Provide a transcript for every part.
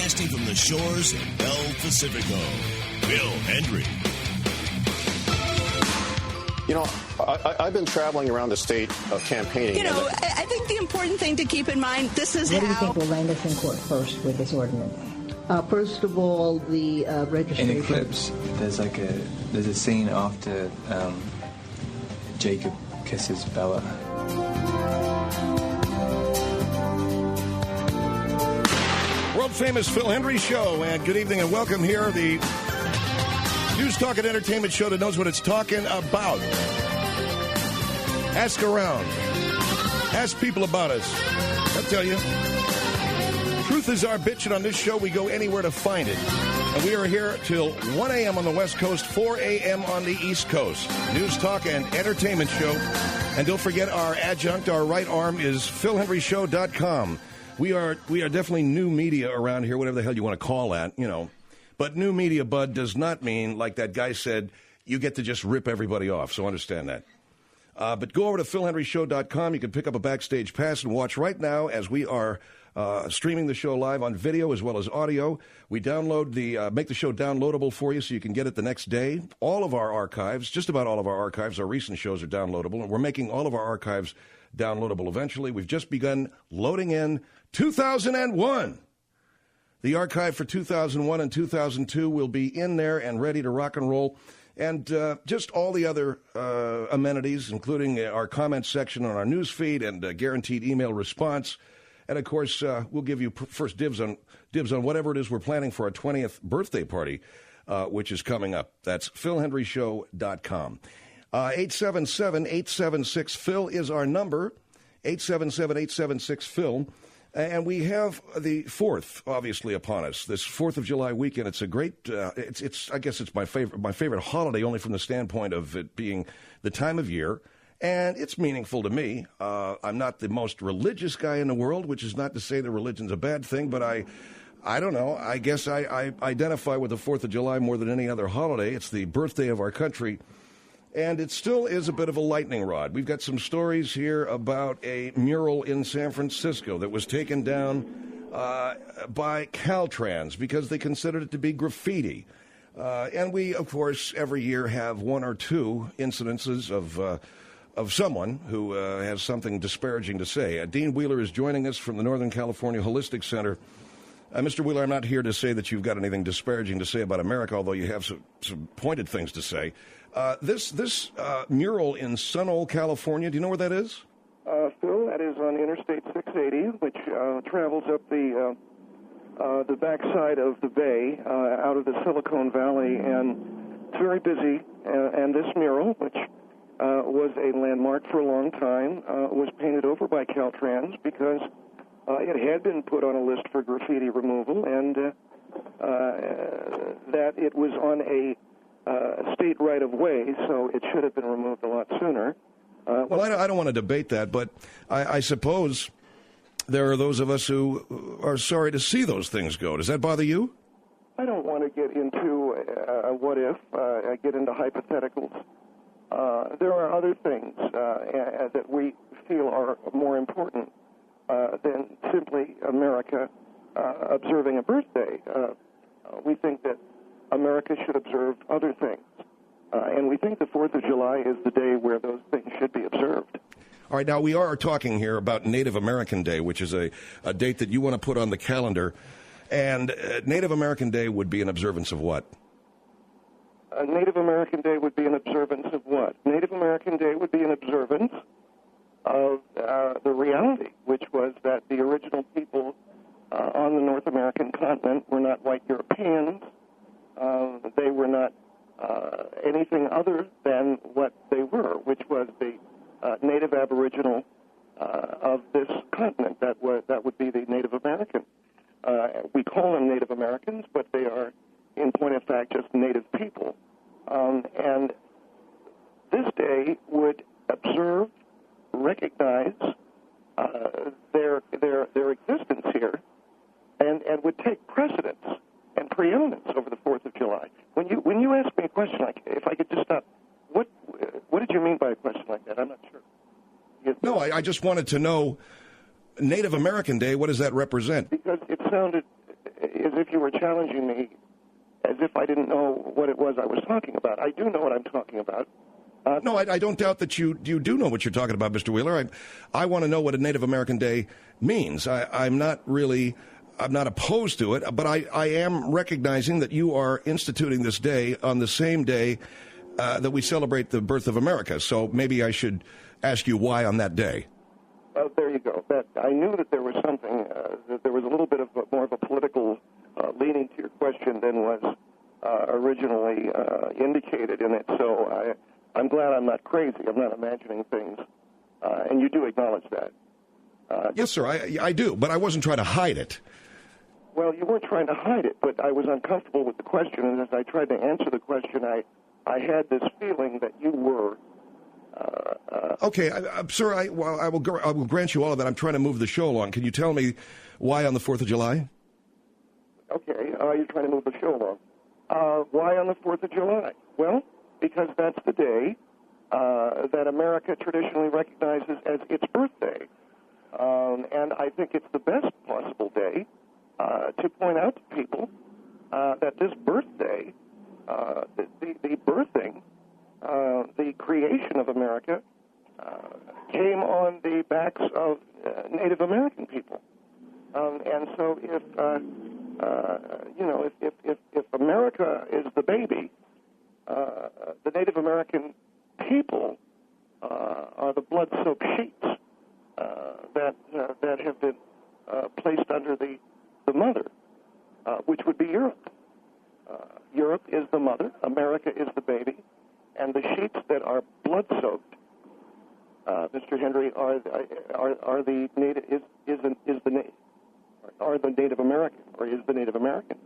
Broadcasting from the shores of El Pacifico, Phil Hendrie. You know, I've been traveling around the state campaigning. You know, I think the important thing to keep in mind, this is What do you think will land us in court first with this ordinance? First of all, the registration. In Eclipse, there's a scene after Jacob kisses Bella. World-famous Phil Hendrie Show, and good evening and welcome here, the news, talk, and entertainment show that knows what it's talking about. Ask around. Ask people about us. I'll tell you. Truth is our bitch, and on this show we go anywhere to find it. And we are here till 1 a.m. on the West Coast, 4 a.m. on the East Coast. News, talk, and entertainment show. And don't forget our adjunct, our right arm, is philhendrieshow.com. We are definitely new media around here, whatever the hell you want to call that, you know. But new media, bud, does not mean, like that guy said, you get to just rip everybody off. So understand that. But go over to philhendrieshow.com. You can pick up a backstage pass and watch right now as we are streaming the show live on video as well as audio. We download make the show downloadable for you so you can get it the next day. All of our archives, just about all of our archives, our recent shows are downloadable. And we're making all of our archives downloadable eventually. We've just begun loading in 2001. The archive for 2001 and 2002 will be in there and ready to rock and roll. And just all the other amenities, including our comments section on our news feed and guaranteed email response. And, of course, we'll give you first dibs on whatever it is we're planning for our 20th birthday party, which is coming up. That's philhendrieshow.com. 877-876-PHIL is our number, 877-876-PHIL. And we have the 4th, obviously, upon us. This 4th of July weekend. It's a great. I guess it's my favorite holiday, only from the standpoint of it being the time of year, and it's meaningful to me. I'm not the most religious guy in the world, which is not to say that religion's a bad thing, but I don't know. I guess I identify with the 4th of July more than any other holiday. It's the birthday of our country. And it still is a bit of a lightning rod. We've got some stories here about a mural in San Francisco that was taken down by Caltrans because they considered it to be graffiti. And we, of course, every year have one or two incidences of someone who has something disparaging to say. Dean Wheeler is joining us from the Northern California Holistic Center. Mr. Wheeler, I'm not here to say that you've got anything disparaging to say about America, although you have some pointed things to say. This mural in Sunol, California, do you know where that is? Phil, that is on Interstate 680, which travels up the backside of the bay out of the Silicon Valley, and it's very busy. And this mural, which was a landmark for a long time, was painted over by Caltrans because it had been put on a list for graffiti removal, and that it was on a state right-of-way, so it should have been removed a lot sooner. Well, I don't want to debate that, but I suppose there are those of us who are sorry to see those things go. Does that bother you? I don't want to get into what if, get into hypotheticals. There are other things that we feel are more important than simply America observing a birthday. We think that America should observe other things. And we think the 4th of July is the day where those things should be observed. All right, now we are talking here about Native American Day, which is a date that you want to put on the calendar. And Native American Day would be an observance of what? Native American Day would be an observance of what? Native American Day would be an observance of the reality, which was that the original people on the North American continent were not white Europeans. They were not anything other than what they were, which was the native aboriginal of this continent. That would be the Native American. We call them Native Americans, but they are, in point of fact, just native people. And this day would observe, recognize their existence here, and would take precedence and preeminence over the 4th of July. When you ask me a question like, if I could just stop, what did you mean by a question like that? I'm not sure. No, I just wanted to know, Native American Day, what does that represent? Because it sounded as if you were challenging me as if I didn't know what it was I was talking about. I do know what I'm talking about. No, I don't doubt that you do know what you're talking about, Mr. Wheeler. I want to know what a Native American Day means. I'm not opposed to it, but I am recognizing that you are instituting this day on the same day that we celebrate the birth of America. So maybe I should ask you why on that day. There you go. I knew that there was something, that there was a little bit of more of a political leaning to your question than was originally indicated in it. So I'm glad I'm not crazy. I'm not imagining things. And you do acknowledge that. Yes, sir, I do, but I wasn't trying to hide it. Well, you weren't trying to hide it, but I was uncomfortable with the question, and as I tried to answer the question, I had this feeling that you were. Okay, sir, I will grant you all of that. I'm trying to move the show along. Can you tell me why on the 4th of July? Okay, you're trying to move the show along. Why on the 4th of July? Well, because that's the day that America traditionally recognizes as its birthday. And I think it's the best possible day to point out to people that this birthday, the birthing, the creation of America, came on the backs of Native American people. And so if America is the baby, the Native American people are the blood-soaked sheets that have been placed under the mother, which would be Europe. Europe is the mother, America is the baby, and the sheets that are blood-soaked, Mr. Hendrie, are the Native are the Native American, or is the Native American.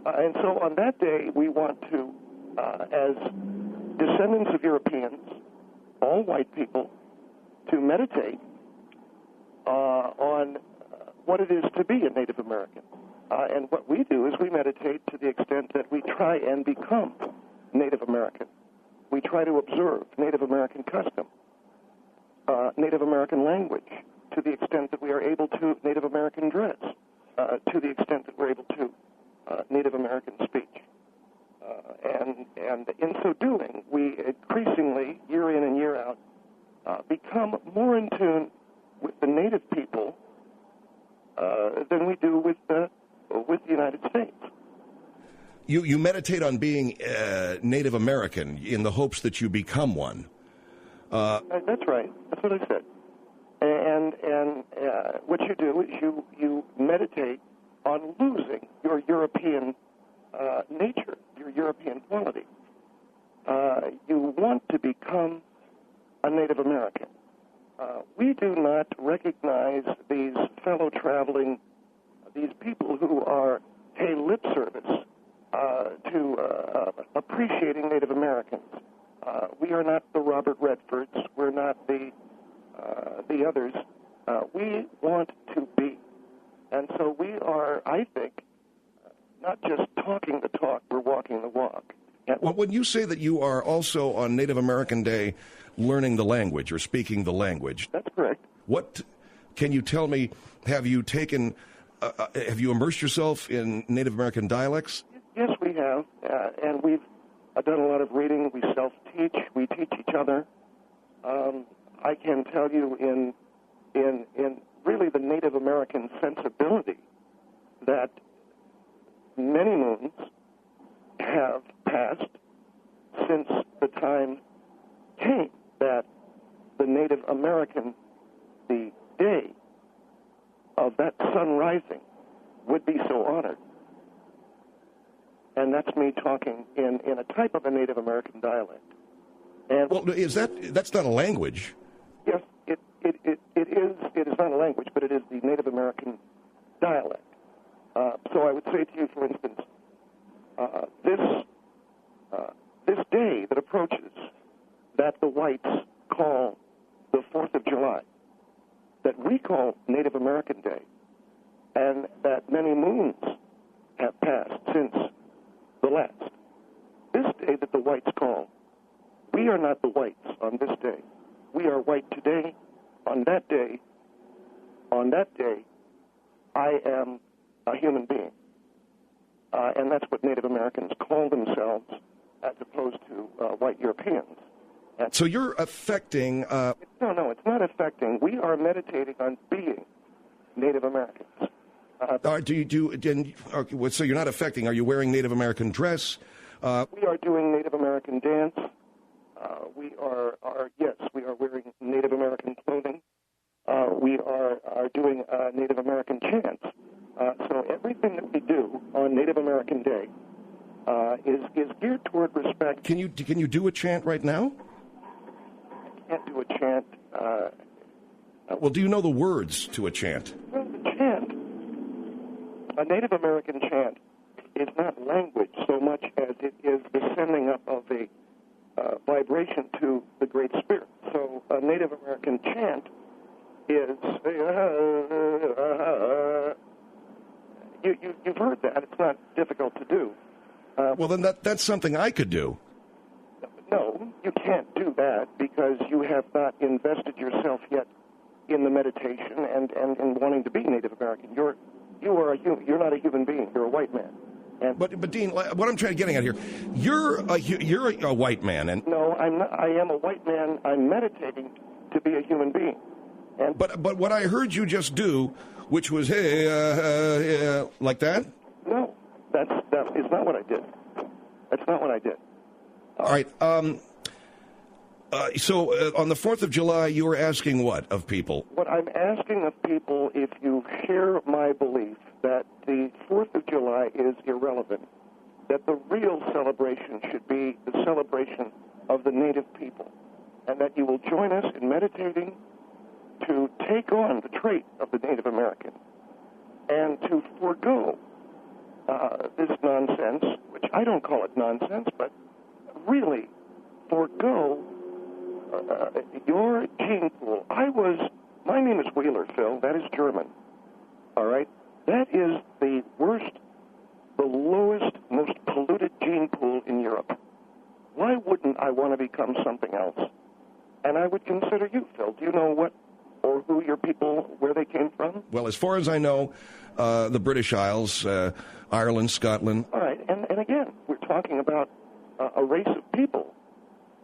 And so on that day, we want to, as descendants of Europeans, all white people, to meditate on what it is to be a Native American. And what we do is we meditate to the extent that we try and become Native American. We try to observe Native American custom, Native American language, to the extent that we are able to, Native American dress, to the extent that we're able to, Native American speech. And in so doing, we increasingly, year in and year out, become more in tune with the Native people than we do with the United States. You meditate on being Native American in the hopes that you become one. That's right. That's what I said. And what you do is you meditate on losing your European nature, your European quality. You want to become a Native American. We do not recognize these fellow traveling, these people who are pay lip service to appreciating Native Americans. We are not the Robert Redfords. We're not the others. We want to be. And so we are, I think, not just talking the talk, we're walking the walk. Well, when you say that you are also on Native American Day learning the language or speaking the language. That's correct. What can you tell me? Have you immersed yourself in Native American dialects? Yes, we have, and we've done a lot of reading. We self-teach. We teach each other. I can tell you in really the Native American sensibility that many moons have passed since the time came that the Native American, the day of that sun rising, would be so honored. And that's me talking in a type of a Native American dialect. And well, that's not a language? Yes, it is not a language, but it is the Native American dialect. So I would say to you, for instance, this day that approaches, that the whites call the 4th of July, that we call Native American Day, and that many moons have passed since the last. This day that the whites call, we are not the whites on this day. We are white today. On that day, I am a human being. and that's what Native Americans call themselves as opposed to white Europeans. And so you're affecting... No, it's not affecting. We are meditating on being Native Americans. So you're not affecting. Are you wearing Native American dress? We are doing Native American dance. We are wearing Native American clothing. We are doing Native American chants. So everything that we do on Native American Day is geared toward respect. Can you do a chant right now? I can't do a chant. Well, do you know the words to a chant? Well, the chant, a Native American chant, is not language so much as it is the sending up of a vibration to the Great Spirit. So a Native American chant is... You've heard that. It's not difficult to do. Well, then that's something I could do. No, you can't do that because you have not invested yourself yet in the meditation and in wanting to be Native American. You're not a human being. You're a white man. But Dean, what I'm getting at here, you're a white man, and no, I'm not. I am a white man. I'm meditating to be a human being. And but what I heard you just do, which was like that. No, that is not what I did. That's not what I did. All right. So on the 4th of July, you were asking what of people? What I'm asking of people, if you share my belief that the 4th of July is irrelevant, that the real celebration should be the celebration of the Native people, and that you will join us in meditating to take on the trait of the Native American and to forego this nonsense, which I don't call it nonsense, but really forego your gene pool. My name is Wheeler, Phil. That is German. All right? That is the worst, the lowest, most polluted gene pool in Europe. Why wouldn't I want to become something else? And I would consider you, Phil. Do you know what or who your people, where they came from? Well, as far as I know, the British Isles, Ireland, Scotland. All right. And again, we're talking about a race of people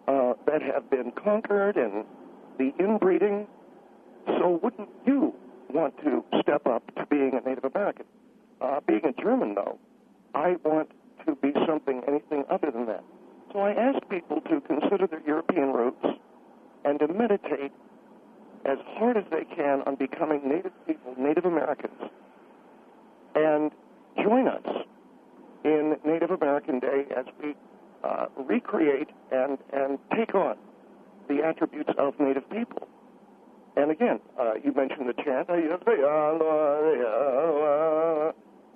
that have been conquered and the inbreeding. So wouldn't you want to step up to being a Native American? Being a German, though, I want to be anything other than that. So I ask people to consider their European roots and to meditate as hard as they can on becoming Native people, Native Americans, and join us in Native American Day as we recreate and take on the attributes of Native people. And again, you mentioned the chant.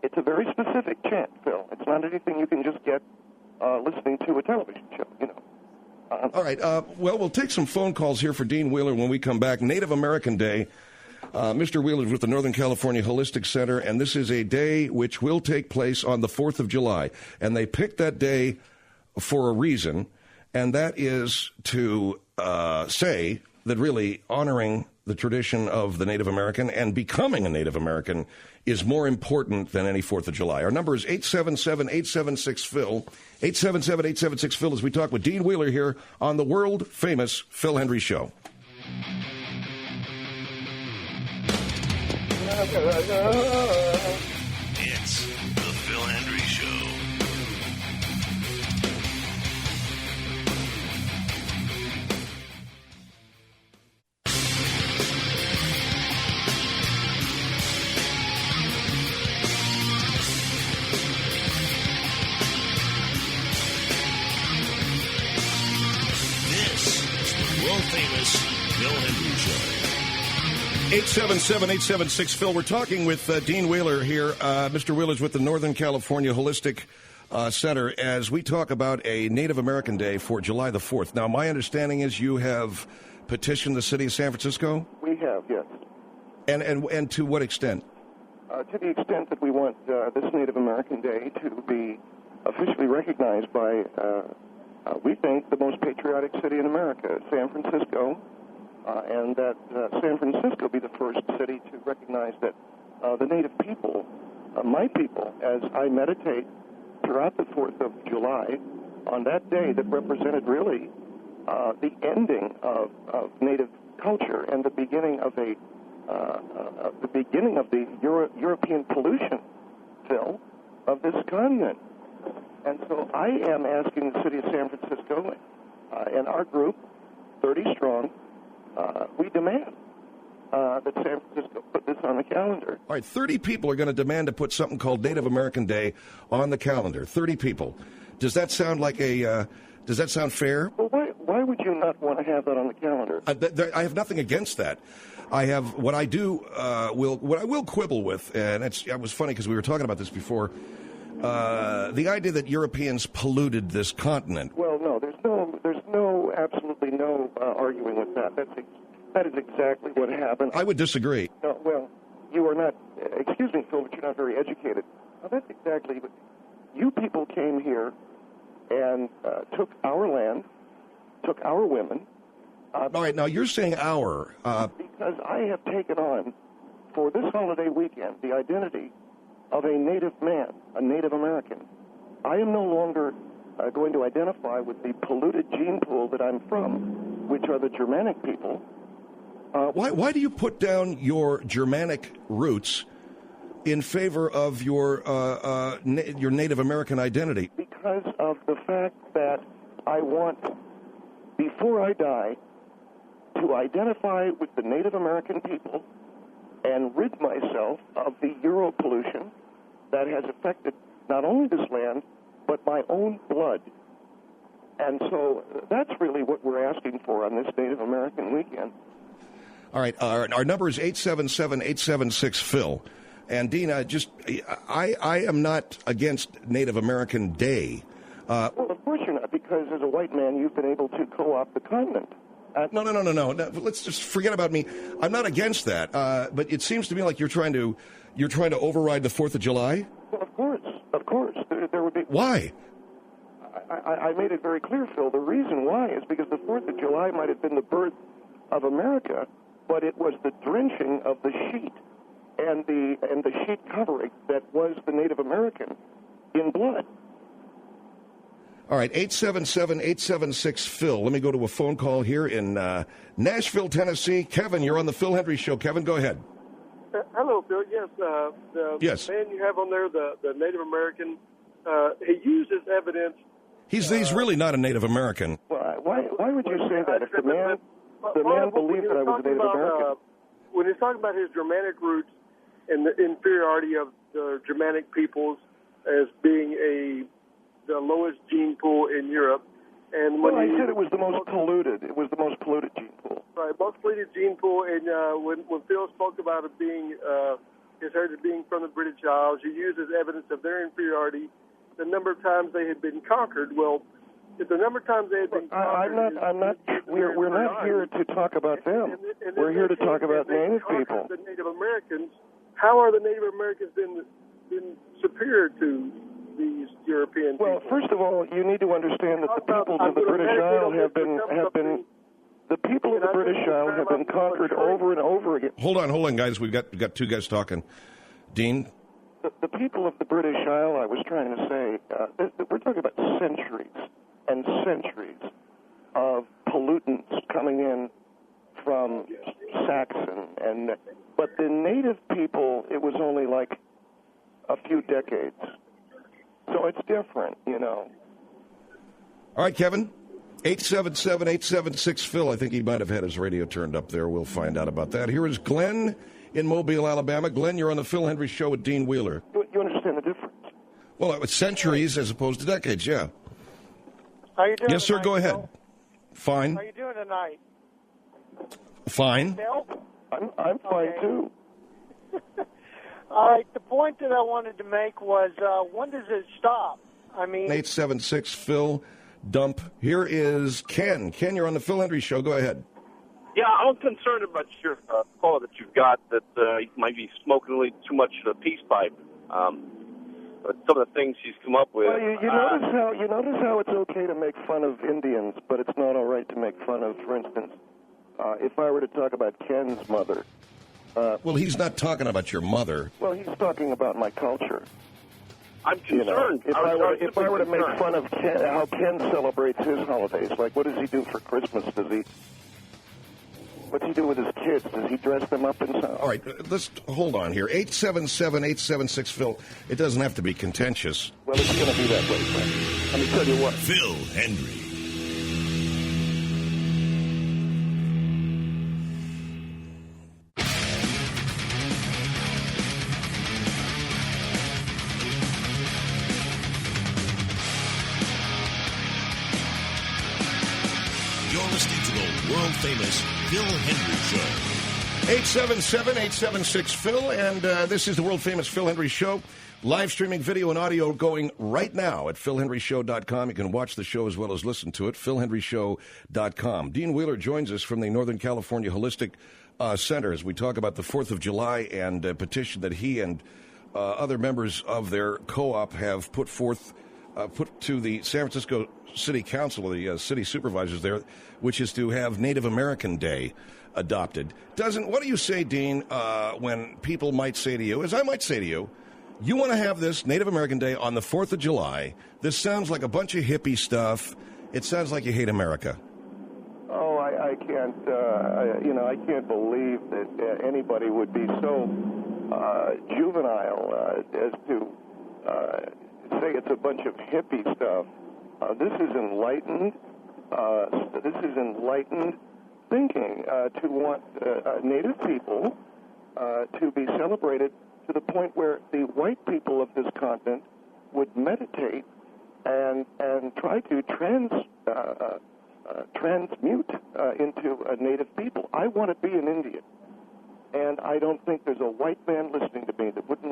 It's a very specific chant, Phil. It's not anything you can just get listening to a television show, you know. All right. Well, we'll take some phone calls here for Dean Wheeler when we come back. Native American Day. Mr. Wheeler is with the Northern California Holistic Center, and this is a day which will take place on the 4th of July. And they picked that day for a reason, and that is to say that really honoring the tradition of the Native American and becoming a Native American is more important than any 4th of July. Our number is 877-876-PHIL, 877-876-PHIL, as we talk with Dean Wheeler here on the world-famous Phil Hendrie Show. It's the Phil Hendrie Show. World-famous Phil Hendrie Show. 877-876-PHIL. We're talking with Dean Wheeler here. Mr. Wheeler's with the Northern California Holistic Center as we talk about a Native American Day for July the 4th. Now, my understanding is you have petitioned the city of San Francisco? We have, yes. And to what extent? To the extent that we want this Native American Day to be officially recognized by we think the most patriotic city in America, San Francisco, and that San Francisco be the first city to recognize that the Native people, my people, as I meditate throughout the 4th of July, on that day that represented really the ending of Native culture and the beginning of the European pollution, Phil, of this continent. And so I am asking the city of San Francisco and our group, 30 strong, we demand that San Francisco put this on the calendar. All right, 30 people are going to demand to put something called Native American Day on the calendar. 30 people. Does that sound like does that sound fair? Well, why would you not want to have that on the calendar? I have nothing against that. I have what I will quibble with, and it was funny because we were talking about this before. The idea that Europeans polluted this continent. Well, no, there's absolutely no arguing with that. That is exactly what happened. I would disagree. No, well, you are not. Excuse me, Phil, but you're not very educated. Well, that's exactly what you people came here and took our land, took our women. All right, now you're saying our. Because I have taken on, for this holiday weekend, the identity of a Native man, a Native American. I am no longer going to identify with the polluted gene pool that I'm from, which are the Germanic people. Why do you put down your Germanic roots in favor of your Native American identity? Because of the fact that I want, before I die, to identify with the Native American people and rid myself of the Euro pollution that has affected not only this land, but my own blood. And so that's really what we're asking for on this Native American weekend. All right, our number is 877-876-PHIL. And, Dean, I am not against Native American Day. Well, of course you're not, because as a white man, you've been able to co-opt the continent. No. Let's just forget about me. I'm not against that, but it seems to me like you're trying to override the 4th of July. Well, of course. There would be. Why? I made it very clear, Phil. The reason why is because the 4th of July might have been the birth of America, but it was the drenching of the sheet and the sheet covering that was the Native American in blood. All right, 877-876-PHIL. Let me go to a phone call here in Nashville, Tennessee. Kevin, you're on the Phil Hendrie Show. Kevin, go ahead. Hello, Phil. Yes, the man you have on there, the Native American, he used as evidence. He's really not a Native American. Well, why would you say that if the man believed that I was a Native American? When he's talking about his Germanic roots and the inferiority of the Germanic peoples as being the lowest gene pool in Europe. And when I said it was the most polluted. It was the most polluted gene pool. Right, most polluted gene pool. And when Phil spoke about it being his heritage being from the British Isles, you used as evidence of their inferiority the number of times they had been conquered. Well, if the number of times they had been conquered, I'm not. We're not here to talk about them. We're here to talk about Native people. The Native Americans. How are the Native Americans been superior to these European people? Well, first of all, you need to understand that the peoples of the British Isle have been the people of the British Isle have been conquered over and over again. Hold on, guys. We've got two guys talking. Dean? The people of the British Isle, I was trying to say, we're talking about centuries and centuries of pollutants coming in from Saxon, but the native people, it was only like a few decades. So it's different, you know. All right, Kevin. 877-876-PHIL. I think he might have had his radio turned up there. We'll find out about that. Here is Glenn in Mobile, Alabama. Glenn, you're on the Phil Hendrie Show with Dean Wheeler. You understand the difference? Well, it's centuries as opposed to decades, yeah. How you doing? Yes, sir, tonight, go ahead. Phil? Fine. How you doing tonight? Fine. Phil? I'm fine, too. All right, the point that I wanted to make was, when does it stop? I mean... 876-PHIL, dump. Here is Ken. Ken, you're on the Phil Hendrie Show. Go ahead. Yeah, I'm concerned about your caller that you've got that you might be smoking a little too much of a peace pipe. But some of the things she's come up with. Well, you notice how it's okay to make fun of Indians, but it's not all right to make fun of, for instance, if I were to talk about Ken's mother. Well, he's not talking about your mother. Well, he's talking about my culture. I'm concerned. If I were to make fun of how Ken celebrates his holidays, like what does he do for Christmas? What's he do with his kids? Does he dress them up in something? All right, let's hold on here. 877-876-Phil. It doesn't have to be contentious. Well, it's going to be that way, Frank. Let me tell you what. Phil Hendrie. World-famous Phil Hendrie Show. 877-876-PHIL, and this is the world-famous Phil Hendrie Show. Live streaming video and audio going right now at philhendrieshow.com. You can watch the show as well as listen to it, philhendrieshow.com. Dean Wheeler joins us from the Northern California Holistic Center as we talk about the 4th of July and a petition that he and other members of their co-op have put to the San Francisco City Council, the city supervisors there, which is to have Native American Day adopted. What do you say, Dean, when people might say to you, as I might say to you, you want to have this Native American Day on the 4th of July. This sounds like a bunch of hippie stuff. It sounds like you hate America. Oh, I can't, I can't believe that anybody would be so juvenile as to say it's a bunch of hippie stuff. This is enlightened. This is enlightened thinking to want Native people to be celebrated to the point where the white people of this continent would meditate and try to transmute into a Native people. I want to be an Indian, and I don't think there's a white man listening to me that would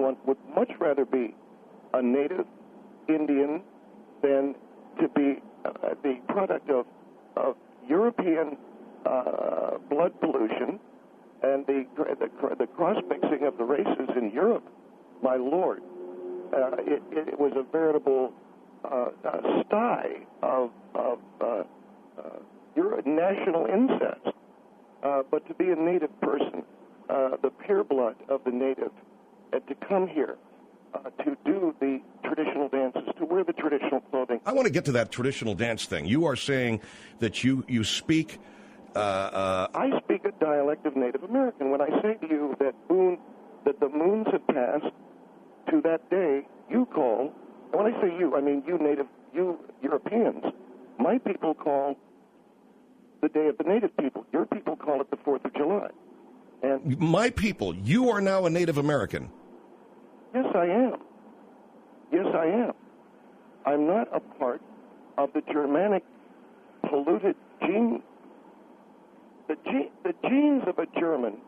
much rather be a Native Indian than to be the product of European blood pollution and the cross-mixing of the races in Europe. My Lord, it was a veritable sty of national incest. But to be a Native person, the pure blood of the Native, and to come here to do the traditional dances, to wear the traditional clothing. I want to get to that traditional dance thing. You are saying that you speak... I speak a dialect of Native American. When I say to you that the moons have passed to that day, you call, and when I say you, I mean you Europeans. My people call the Day of the Native People. Your people call it the 4th of July. And my people, you are now a Native American. Yes, I am. Yes, I am. I'm not a part of the Germanic polluted gene. The genes of a German,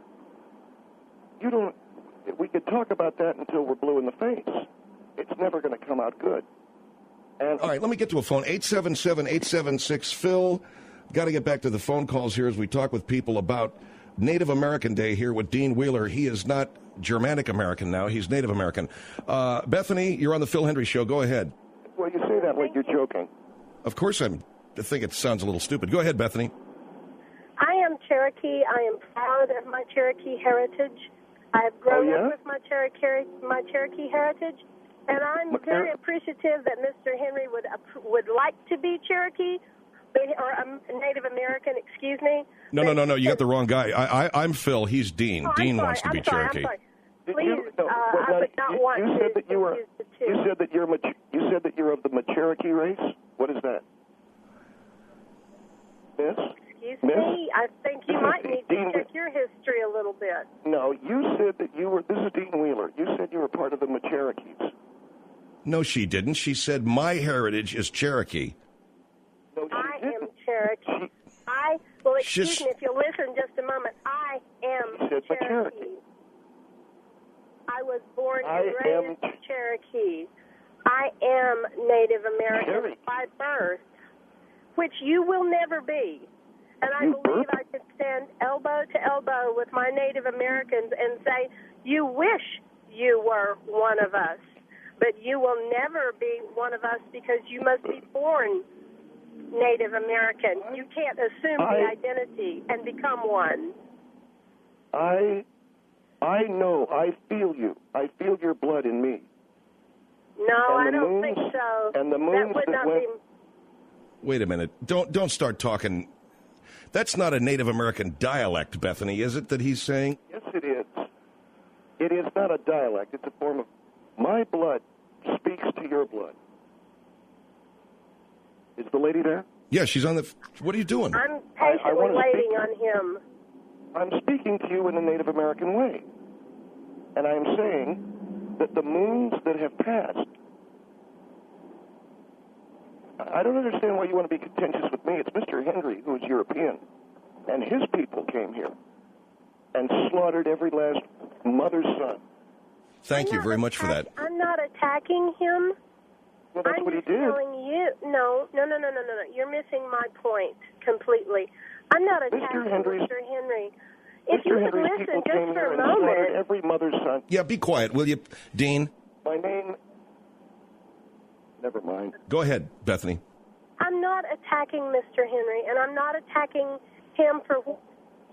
we could talk about that until we're blue in the face. It's never going to come out good. And all right, let me get to a phone. 877-876-PHIL. Got to get back to the phone calls here as we talk with people about Native American Day here with Dean Wheeler. He is not Germanic American now. He's Native American. Bethany, you're on the Phil Hendrie Show. Go ahead. Well, you say that like you're joking. Of course I think it sounds a little stupid. Go ahead, Bethany. I am Cherokee. I am proud of my Cherokee heritage. I have grown up with my Cherokee heritage, and I'm very appreciative that Mr. Hendrie would like to be Cherokee, or Native American, excuse me. No. You got the wrong guy. I'm Phil. He's Dean. Dean wants to be Cherokee. I'm sorry. Please, I would not want to said that you were. You said that you're of the Cherokee race. What is that? Miss? Excuse me. I think you might need to check your history a little bit. No, you said that you were. This is Dean Wheeler. You said you were part of the Cherokees. No, she didn't. She said my heritage is Cherokee. No, I am Cherokee. Excuse me, if you'll listen just a moment. I am Cherokee. I was born and raised Cherokee. I am Native American by birth, which you will never be. And I believe I could stand elbow to elbow with my Native Americans and say, you wish you were one of us, but you will never be one of us because you must be born Native American. You can't assume the identity and become one. I know. I feel you. I feel your blood in me. No, I don't think so. And the moons that would not be... Wait a minute. Don't start talking. That's not a Native American dialect, Bethany, is it, that he's saying? Yes, it is. It is not a dialect. It's a form of my blood speaks to your blood. Is the lady there? Yeah, she's on the... What are you doing? I'm patiently waiting on him. I'm speaking to you in the Native American way. And I'm saying that the moons that have passed... I don't understand why you want to be contentious with me. It's Mr. Hendrie, who is European, and his people came here and slaughtered every last mother's son. Thank you very much for that. I'm not attacking him. Well, that's what he did. I'm telling you. No. You're missing my point completely. I'm not attacking Mr. Hendrie. If you would listen just for a moment. Every mother's son. Yeah, be quiet, will you, Dean? My name... Never mind. Go ahead, Bethany. I'm not attacking Mr. Hendrie, and I'm not attacking him for what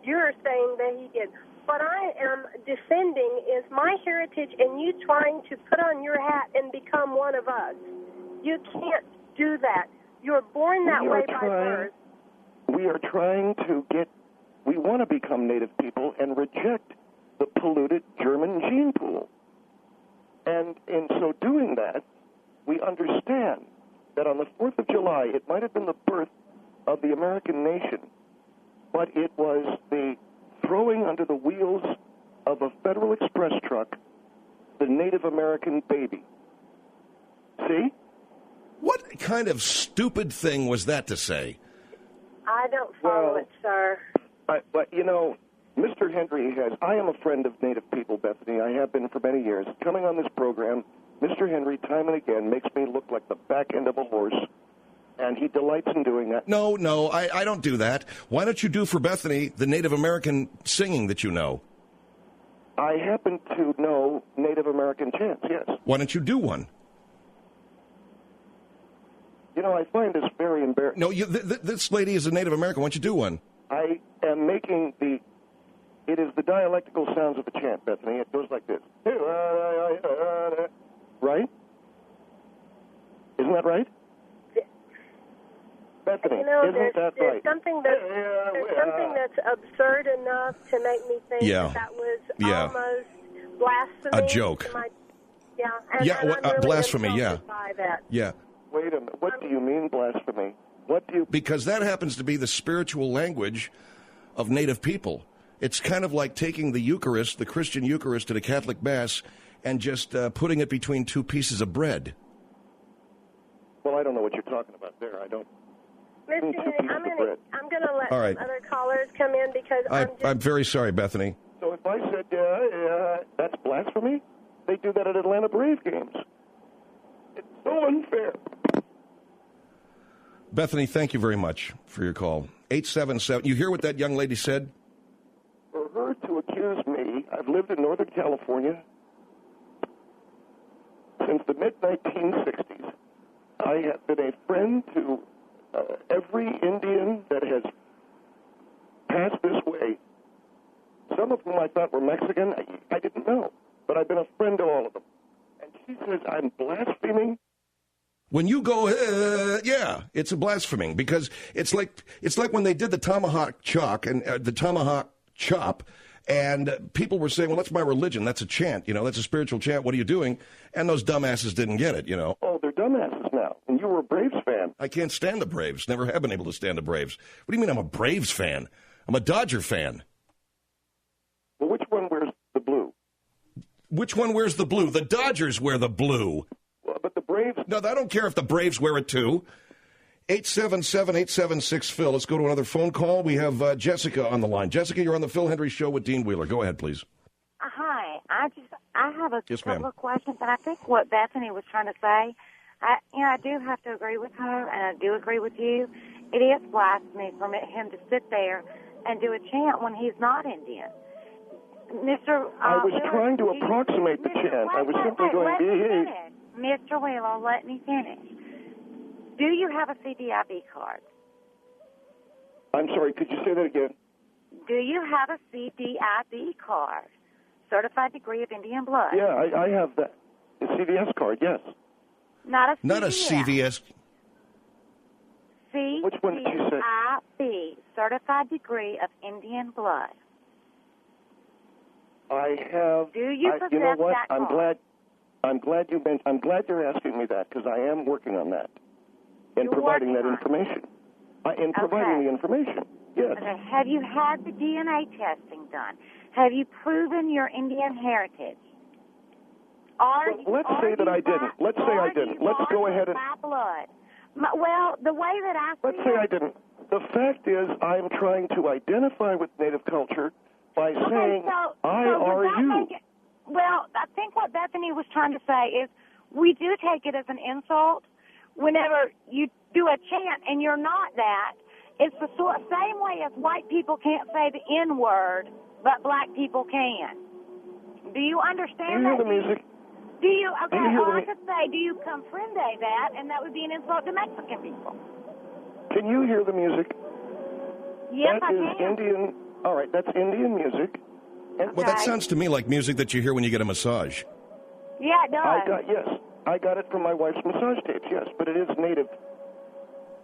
you're saying that he did. What I am defending is my heritage and you trying to put on your hat and become one of us. You can't do that. You're born that way by birth. We are trying to we want to become Native people and reject the polluted German gene pool. And in so doing that, we understand that on the 4th of July, it might have been the birth of the American nation, but it was the throwing under the wheels of a Federal Express truck the Native American baby. See? What kind of stupid thing was that to say? I don't follow it, sir. But, you know, Mr. Hendrie I am a friend of Native people, Bethany. I have been for many years. Coming on this program, Mr. Hendrie, time and again, makes me look like the back end of a horse, and he delights in doing that. No, I don't do that. Why don't you do for Bethany the Native American singing that you know? I happen to know Native American chants, yes. Why don't you do one? You know, I find this very embarrassing. No, this lady is a Native American. Why don't you do one? I am making it is the dialectical sounds of the chant, Bethany. It goes like this. Right? Isn't that right? Bethany, isn't that right? There's something that's absurd enough to make me think that was almost blasphemy. A joke. And blasphemy, by that. Yeah. Wait a minute. What do you mean blasphemy? Because that happens to be the spiritual language of Native people. It's kind of like taking the Eucharist, the Christian Eucharist, to the Catholic Mass, and just putting it between two pieces of bread. Well, I don't know what you're talking about there. I don't. Mr. Hendrie, I'm going to let some other callers come in because I'm very sorry, Bethany. So if I said that's blasphemy, they do that at Atlanta Brave games. It's so unfair. Bethany, thank you very much for your call. 877. You hear what that young lady said? For her to accuse me, I've lived in Northern California since the mid-1960s. I have been a friend to every Indian that has passed this way. Some of whom I thought were Mexican, I didn't know. But I've been a friend to all of them. And she says I'm blaspheming. When you go, it's a blaspheming because it's like when they did the tomahawk chop, and people were saying, well, that's my religion. That's a chant. That's a spiritual chant. What are you doing? And those dumbasses didn't get it, Oh, they're dumbasses now. And you were a Braves fan. I can't stand the Braves. Never have been able to stand the Braves. What do you mean I'm a Braves fan? I'm a Dodger fan. Well, which one wears the blue? Which one wears the blue? The Dodgers wear the blue. Well, but the Braves... No, I don't care if the Braves wear it too. 877-876-PHIL. Let's go to another phone call. We have Jessica on the line. Jessica, you're on the Phil Hendrie Show with Dean Wheeler. Go ahead, please. Hi. I have a couple of questions, and I think what Bethany was trying to say, I do have to agree with her, and I do agree with you. It is blasphemy for him to sit there and do a chant when he's not Indian. I was trying to approximate the chant. I was simply going, Mr. Wheeler, let me finish. Do you have a CDIB card? I'm sorry, could you say that again? Do you have a CDIB card? Certified Degree of Indian Blood. Yeah, I have that. A CVS card, yes. Not a CVS. Not a CVS. Which one did you say? CCIB, Certified Degree of Indian Blood. I have. Do you possess you know what? that I'm card? glad you're asking me that, because I am working on that and providing that information. Providing the information. Yes. Okay. Have you had the DNA testing done? Have you proven your Indian heritage? Let's say that I didn't. Let's say I didn't. Let's go ahead and. Blood. Well, the way that I see Let's say I didn't. The fact is, I'm trying to identify with Native culture by saying, I are you. Well, I think what Bethany was trying to say is we do take it as an insult whenever you do a chant and you're not that. It's the same way as white people can't say the N-word, but black people can. Do you understand that? Do you hear the music? Do you? Okay, I could say, do you comprende that? And that would be an insult to Mexican people. Can you hear the music? Yes, I can. That is Indian. All right, that's Indian music. Well, that sounds to me like music that you hear when you get a massage. Yeah, it does. I got it from my wife's massage tapes, yes, but it is native.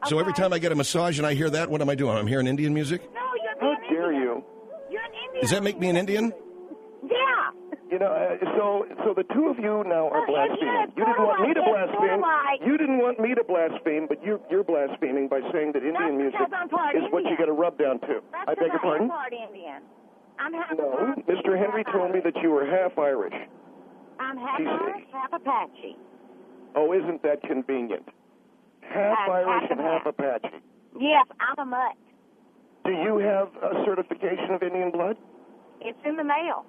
So every time I get a massage and I hear that, what am I doing? I'm hearing Indian music? No, you're How dare you? You're an Indian. Does that make me an Indian? Yeah. You know, so the two of you now are blaspheming. You didn't want me to blaspheme. You didn't want me to blaspheme, but you're blaspheming by saying that Indian music is what you get a rub down to. I beg your pardon? I'm half No, Mr. Hendrie told me that you were half Irish. I'm half Irish, half Apache. Oh, isn't that convenient? Half Irish and half Apache. Yes, I'm a mutt. Do you have a certification of Indian blood? It's in the mail.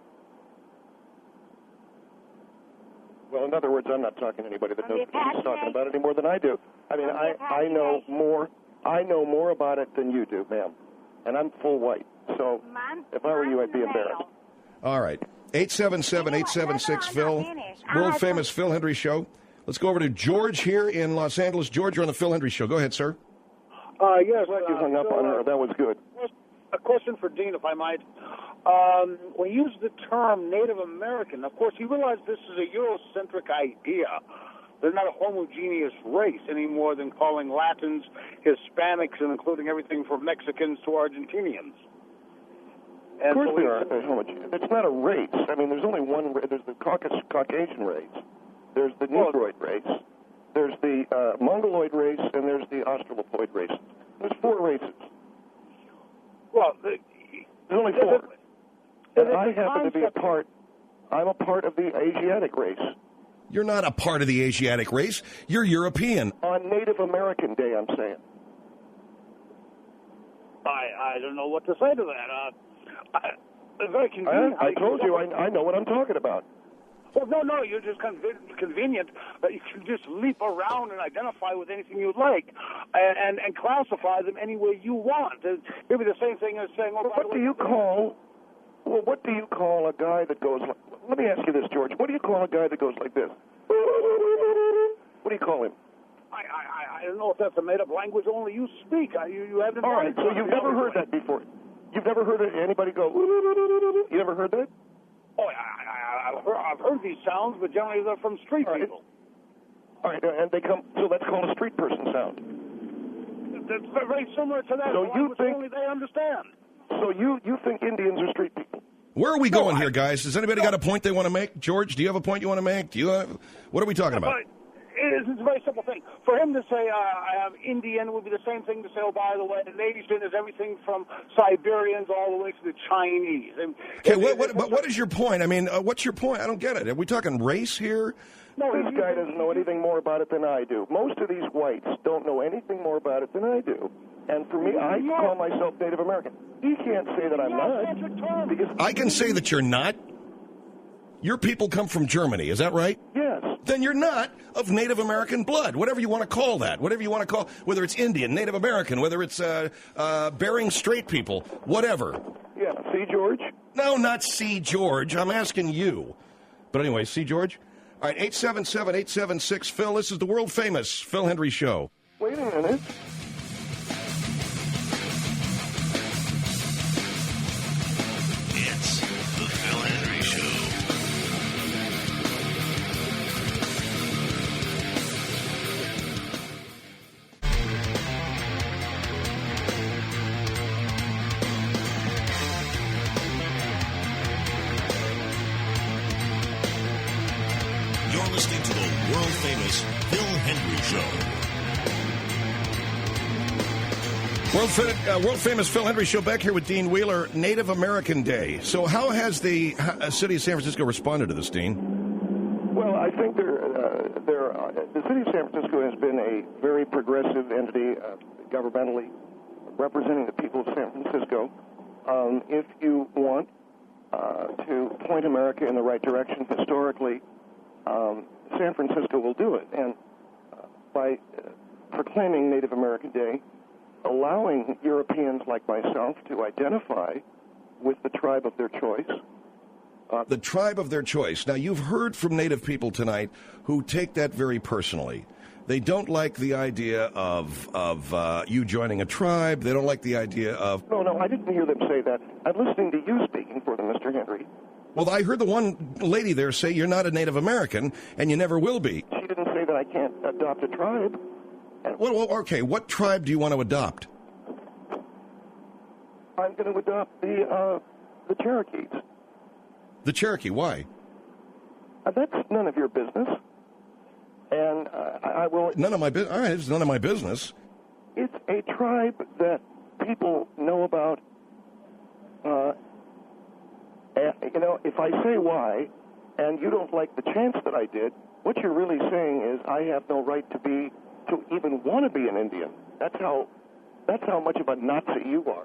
Well, in other words, I'm not talking to anybody that knows what he's talking about any more than I do. I mean, I know more. I know more about it than you do, ma'am. And I'm full white. So if I were you, I'd be embarrassed. All right. 877-876-PHIL. World-famous Phil Hendrie Show. Let's go over to George here in Los Angeles. George, you're on the Phil Hendrie Show. Go ahead, sir. Yes. You hung up on her. That was good. A question for Dean, if I might. When you use the term Native American, of course, you realize this is a Eurocentric idea. They're not a homogeneous race any more than calling Latins, Hispanics, and including everything from Mexicans to Argentinians. And of course they are homogeneous. It's not a race. I mean, there's only one race. There's the Caucasian race. There's the Negroid race. There's the Mongoloid race, and there's the Australopoid race. There's 4 races. Well, there's only 4. And I happen to be I'm a part of the Asiatic race. You're not a part of the Asiatic race. You're European. On Native American Day, I'm saying. I don't know what to say to that. Very convenient. I told you, I know what I'm talking about. Well, no, you're just convenient. You can just leap around and identify with anything you like and classify them any way you want. It would be the same thing as saying, what do you call a guy that goes like, let me ask you this, George. What do you call a guy that goes like this? What do you call him? I don't know if that's a made-up language only you speak. You haven't. All right, so you've never heard that before. You've never heard anybody go, you never heard that? Oh, I've heard these sounds, but generally they're from street people. All right, and they come, so that's called a street person sound. That's very similar to that. So you think only they understand. So you think Indians are street people? Where are we going here, guys? Has anybody got a point they want to make? George, do you have a point you want to make? What are we talking about? It's a very simple thing. For him to say, I have Indian would be the same thing to say, oh, by the way, the Asian is everything from Siberians all the way to the Chinese. Okay, what is your point? I mean, what's your point? I don't get it. Are we talking race here? No, this guy doesn't know anything more about it than I do. Most of these whites don't know anything more about it than I do. And for me, I call myself Native American. He can't say that I'm not. Because I can say that you're not. Your people come from Germany, is that right? Yes. Then you're not of Native American blood, whatever you want to call that, whatever you want to call, whether it's Indian, Native American, whether it's Bering Strait people, whatever. Yeah, see, George? No, not see, George. I'm asking you. But anyway, see, George? All right, 877-876-PHIL. This is the world-famous Phil Hendrie Show. Wait a minute. It's the Phil Hendrie Show. Hendrie Show. World famous Phil Hendrie Show back here with Dean Wheeler. Native American Day. So how has the city of San Francisco responded to this, Dean? Well, I think the city of San Francisco has been a very progressive entity, governmentally representing the people of San Francisco. If you want to point America in the right direction historically, San Francisco will do it. And by proclaiming Native American Day, allowing Europeans like myself to identify with the tribe of their choice. The tribe of their choice. Now, you've heard from Native people tonight who take that very personally. They don't like the idea of you joining a tribe. They don't like the idea of... No, I didn't hear them say that. I'm listening to you speaking for them, Mr. Hendrie. Well, I heard the one lady there say you're not a Native American, and you never will be. She didn't say that I can't adopt a tribe. Well, okay, what tribe do you want to adopt? I'm going to adopt the Cherokees. The Cherokee, why? That's none of your business. And I will... None of my business? All right, it's none of my business. It's a tribe that people know about. If I say why, and you don't like the chants that I did, what you're really saying is I have no right to even want to be an Indian. That's how much of a Nazi you are.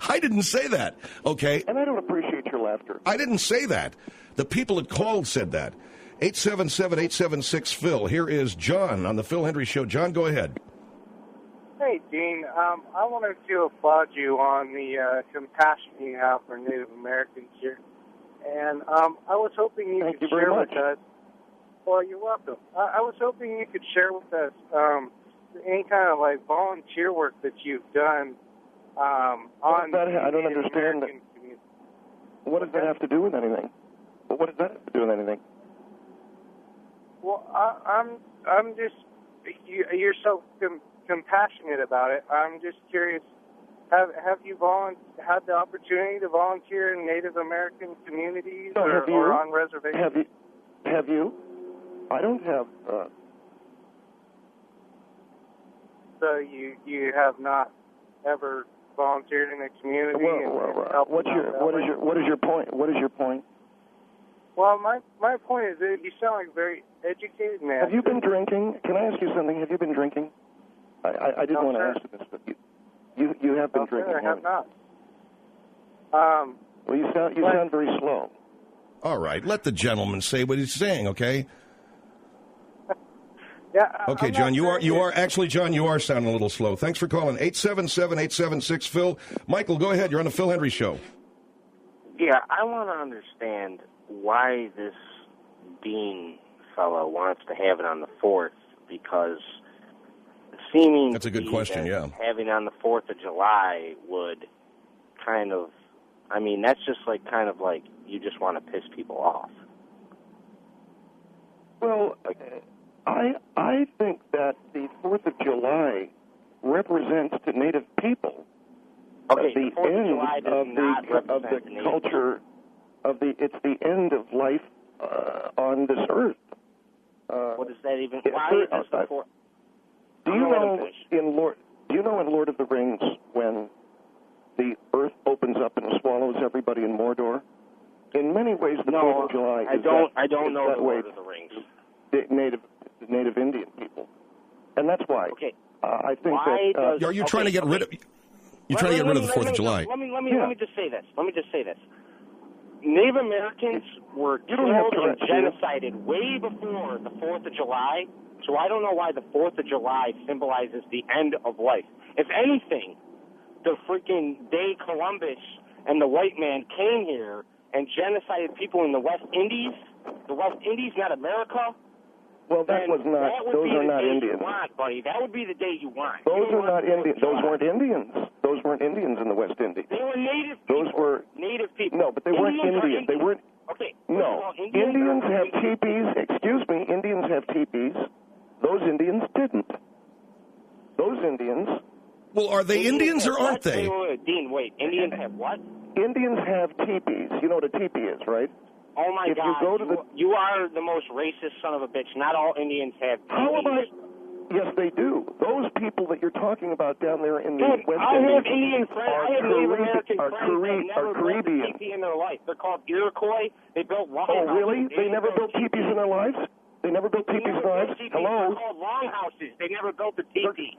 I didn't say that, okay? And I don't appreciate your laughter. I didn't say that. The people that called said that. 877-876-PHIL. Here is John on the Phil Hendrie Show. John, go ahead. Hey, Dean. I wanted to applaud you on the compassion you have for Native Americans here. And I was hoping you could share with us. Well, you're welcome. I was hoping you could share with us any kind of like volunteer work that you've done on that, I don't understand that. What does that have to do with anything? What does that have to do with anything? Well, I'm just you're so compassionate about it. I'm just curious. Have you had the opportunity to volunteer in Native American communities or on reservations? Have you? I don't have. So you have not ever volunteered in a community? What is your point? What is your point? Well, my point is that you sound like a very educated man. Have you been drinking? Can I ask you something? Have you been drinking? I didn't want to ask you this, but you have been drinking. I have not. Well, you sound very slow. All right, let the gentleman say what he's saying, okay? Yeah. Okay, John, you are actually, John, you are sounding a little slow. Thanks for calling. 877-876-PHIL. Michael, go ahead. You're on the Phil Hendrie Show. Yeah, I want to understand why this Dean fellow wants to have it on the 4th, because seeming that's a good question, yeah. Having on the 4th of July would kind of, I mean, that's just like kind of like you just want to piss people off. Well, I think that the 4th of July represents to Native people the end of the culture of the. It's the end of life on this earth. What does that even? Why is this the 4th? Do you know in Lord of the Rings when the earth opens up and swallows everybody in Mordor? In many ways, the 4th of July I don't know the Lord of the Rings. The Native Indian people, and that's why. Okay. I think that. Are you trying to get rid of? You're trying to get rid of the 4th of July. Let me just say this. Native Americans were killed and genocided way before the 4th of July, so I don't know why the 4th of July symbolizes the end of life. If anything, the freaking day Columbus and the white man came here and genocided people in the West Indies, not America. Well, those are not Indians. Buddy. That would be the day you want. Those are not Indians. Those weren't Indians. Those weren't Indians in the West Indies. They were native people. Those were native people. No, but they weren't Indians. They weren't. Okay. No, Indians have teepees. Excuse me, Indians have teepees. Those Indians didn't. Those Indians. Well, are they Indians or aren't they? Dean, wait. Indians have what? Indians have teepees. You know what a teepee is, right? Oh, my if God. you go to you are the most racist son of a bitch. Not all Indians have teepees. How am I? Yes, they do. Those people that you're talking about down there in the West I Indies have Indian friends. I have Native American friends that never built a Caribbean. teepee in their life. They're called Iroquois. They built long Oh, houses. really? They never built teepees in their lives? They never built teepees in their lives? Hello? They're called longhouses. They never built a teepee.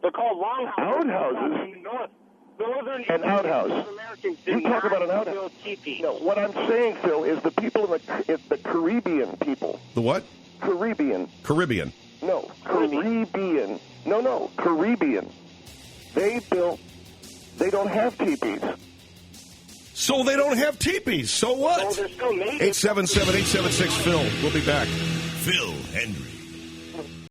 They're called longhouses. Outhouses? Northern An outhouse. Americans You did talk not about an outhouse. build teepees. No, what I'm saying, Phil, is the people in the Caribbean people. The what? Caribbean. Caribbean. No, Caribbean. No, Caribbean. They don't have teepees. So they don't have teepees. So what? So they're still native. 877-876-PHIL. We'll be back. Phil Hendrie.